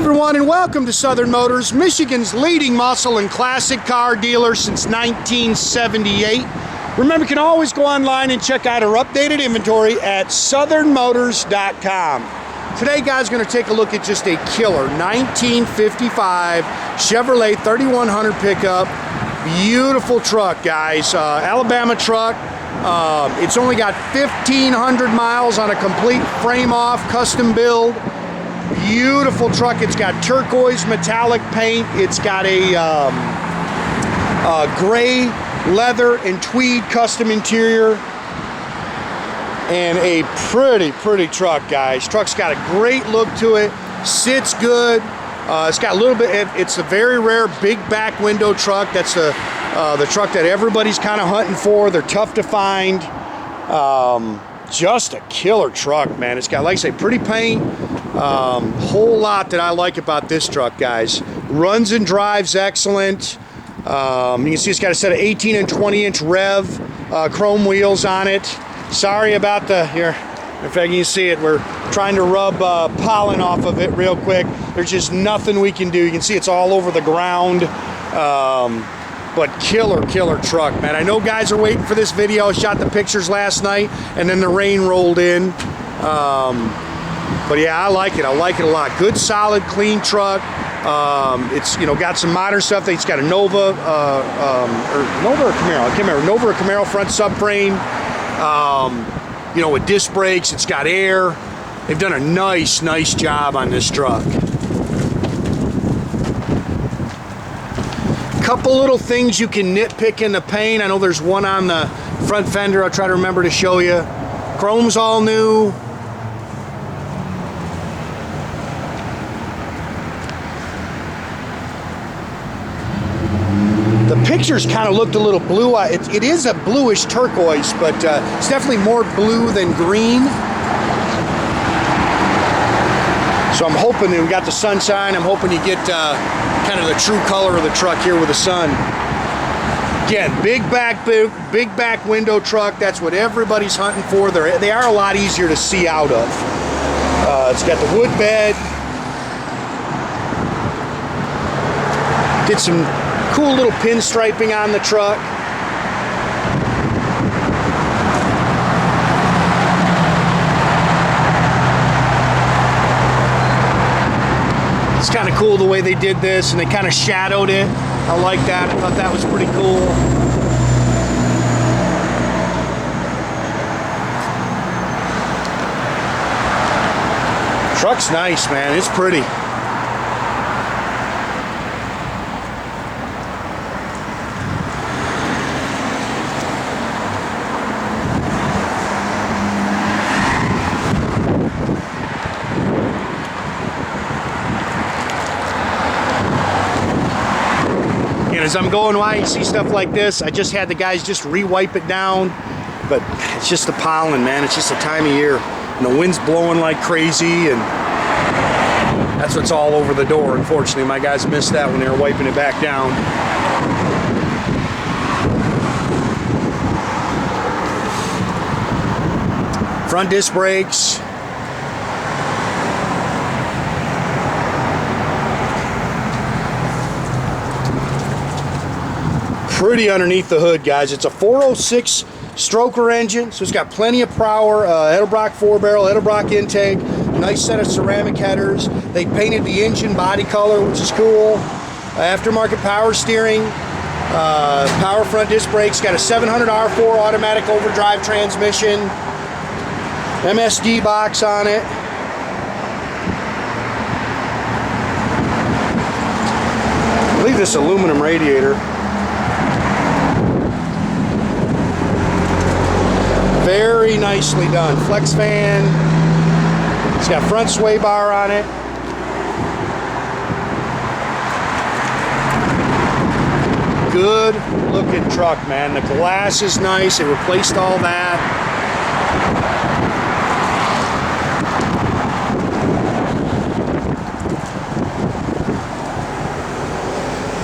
everyone, and welcome to Southern Motors, Michigan's leading muscle and classic car dealer since 1978. Remember, you can always go online and check out our updated inventory at southernmotors.com. Today, guys, going to take a look at just a killer 1955 Chevrolet 3100 pickup. Beautiful truck, guys. Alabama truck. It's only got 1,500 miles on a complete frame-off custom build. Beautiful truck. It's got turquoise metallic paint. It's got a gray leather and tweed custom interior. And a pretty truck, guys. Truck's got a great look to it. Sits good. It's got a little bit, it's a very rare big back window truck. That's the truck that everybody's kind of hunting for. They're tough to find. Just a killer truck, man. It's got, like I say, pretty paint. Whole lot that I like about this truck, guys. Runs and drives excellent. You can see it's got a set of 18 and 20 inch rev chrome wheels on it. Sorry about the, here, in fact you can see it, we're trying to rub pollen off of it real quick. There's just nothing we can do. You can see it's all over the ground. But killer truck, man. I know guys are waiting for this video. I shot the pictures last night and then the rain rolled in. But yeah, I like it a lot. Good, solid, clean truck. It's, you know, got some modern stuff. It's got a Nova or Camaro. I can't remember. Nova or Camaro front subframe. You know, with disc brakes. It's got air. They've done a nice job on this truck. Couple little things you can nitpick in the paint. I know there's one on the front fender. I'll try to remember to show you. Chrome's all new. The pictures kind of looked a little blue. It is a bluish turquoise, but it's definitely more blue than green. So I'm hoping that we got the sunshine. I'm hoping you get kind of the true color of the truck here with the sun. Again, big back window truck. That's what everybody's hunting for. They are a lot easier to see out of. It's got the wood bed. Did some cool little pinstriping on the truck. It's kind of cool the way they did this, and they kind of shadowed it. I like that. I thought that was pretty cool. Truck's nice, man. It's pretty. As I'm going by, you see stuff like this. I just had the guys just re-wipe it down, but it's just the pollen, man. It's just the time of year, and the wind's blowing like crazy, and that's what's all over the door. Unfortunately, my guys missed that when they were wiping it back down. Front disc brakes. Pretty underneath the hood, guys. It's a 406 stroker engine, so it's got plenty of power. Edelbrock 4-barrel, Edelbrock intake, nice set of ceramic headers. They painted the engine body color, which is cool. Aftermarket power steering, power front disc brakes. Got a 700 R4 automatic overdrive transmission, MSD box on it. I believe this aluminum radiator. Very nicely done. Flex fan. It's got front sway bar on it. Good looking truck, man. The glass is nice. They replaced all that.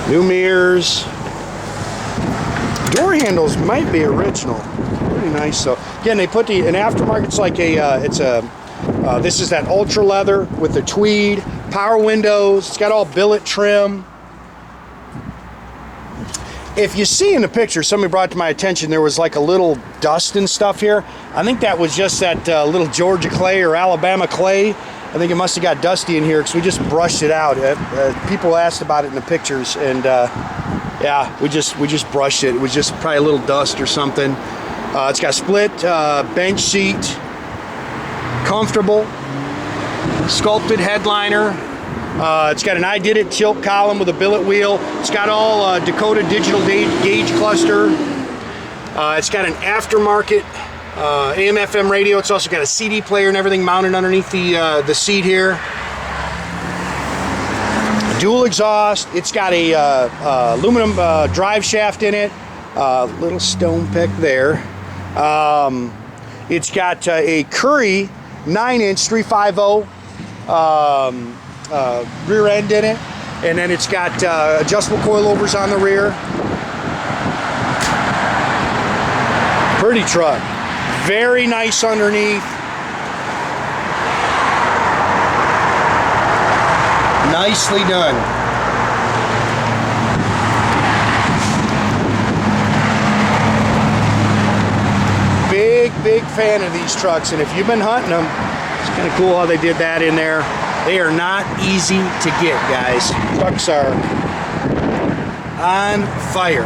New mirrors. Door handles might be original. Pretty nice. So again, they put an aftermarket's like a this is that ultra leather with the tweed, Power windows. It's got all billet trim. If you see in the picture, somebody brought to my attention, there was like a little dust and stuff here. I think that was just that little Georgia clay or Alabama clay. I think it must have got dusty in here because we just brushed it out. People asked about it in the pictures, and yeah, we just brushed it. It was just probably a little dust or something. It's got split bench seat, comfortable, sculpted headliner. It's got an I Did It tilt column with a billet wheel. It's got all Dakota digital gauge cluster. It's got an aftermarket AM/FM radio. It's also got a CD player and everything mounted underneath the seat here. Dual exhaust. It's got a aluminum drive shaft in it. Little stone peck there. It's got a Currie 9-inch 350 rear end in it, and then it's got adjustable coilovers on the rear. Pretty truck. Very nice underneath. Nicely done. Big fan of these trucks, and if you've been hunting them, it's kind of cool how they did that in there. They are not easy to get, guys. Trucks are on fire.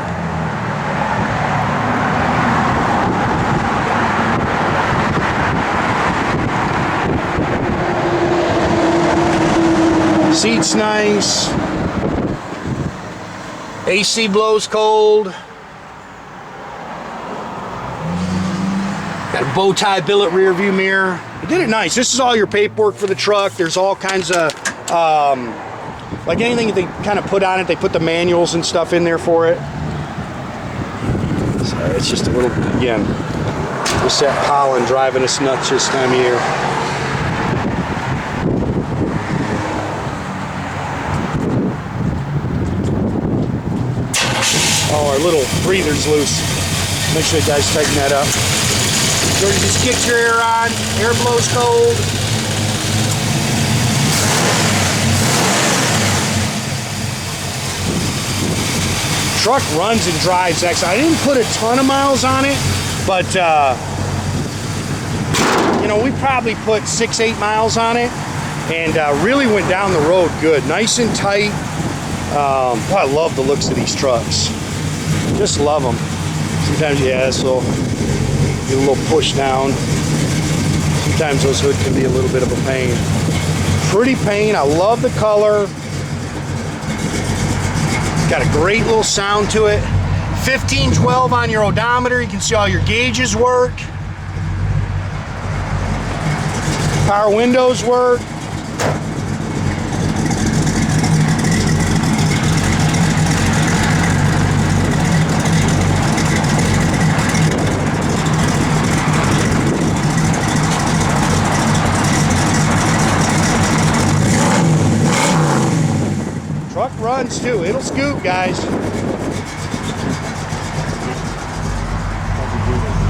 Seat's nice. AC blows cold. Got a bow tie billet rear view mirror. They did it nice. This is all your paperwork for the truck. There's all kinds of, like anything that they kind of put on it, they put the manuals and stuff in there for it. Sorry, it's just a little, again, just that pollen driving us nuts this time of year. Oh, our little breather's loose. Make sure you guys tighten that up. So you just get your air on, air blows cold. Truck runs and drives excellent. I didn't put a ton of miles on it, but you know, we probably put 6-8 miles on it, and really went down the road good, nice and tight. Boy, I love the looks of these trucks. Just love them. Sometimes, yeah, so get a little push down. Sometimes those hoods can be a little bit of a pain. Pretty paint. I love the color. Got a great little sound to it. 1512 on your odometer. You can see all your gauges work. Power windows work. Truck runs too. It'll scoop, guys.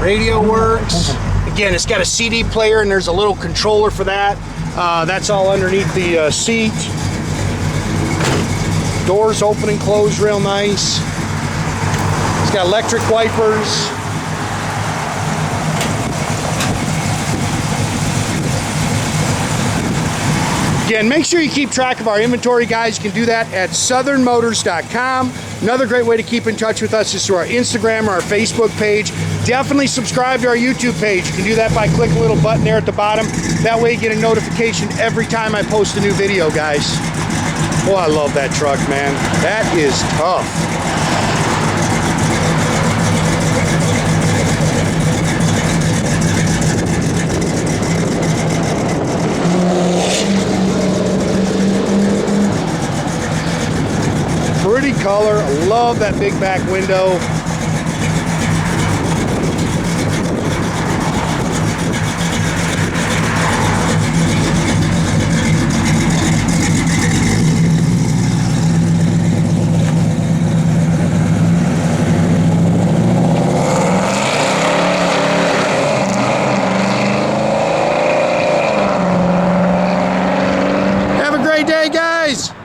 Radio works. Again, it's got a CD player and there's a little controller for that. That's all underneath the seat. Doors open and close real nice. It's got electric wipers. Again, make sure you keep track of our inventory, guys. You can do that at southernmotors.com. Another great way to keep in touch with us is through our Instagram or our Facebook page. Definitely subscribe to our YouTube page. You can do that by clicking a little button there at the bottom. That way you get a notification every time I post a new video, guys. Boy, I love that truck, man. That is tough. Pretty color. I love that big back window. Have a great day. day, guys.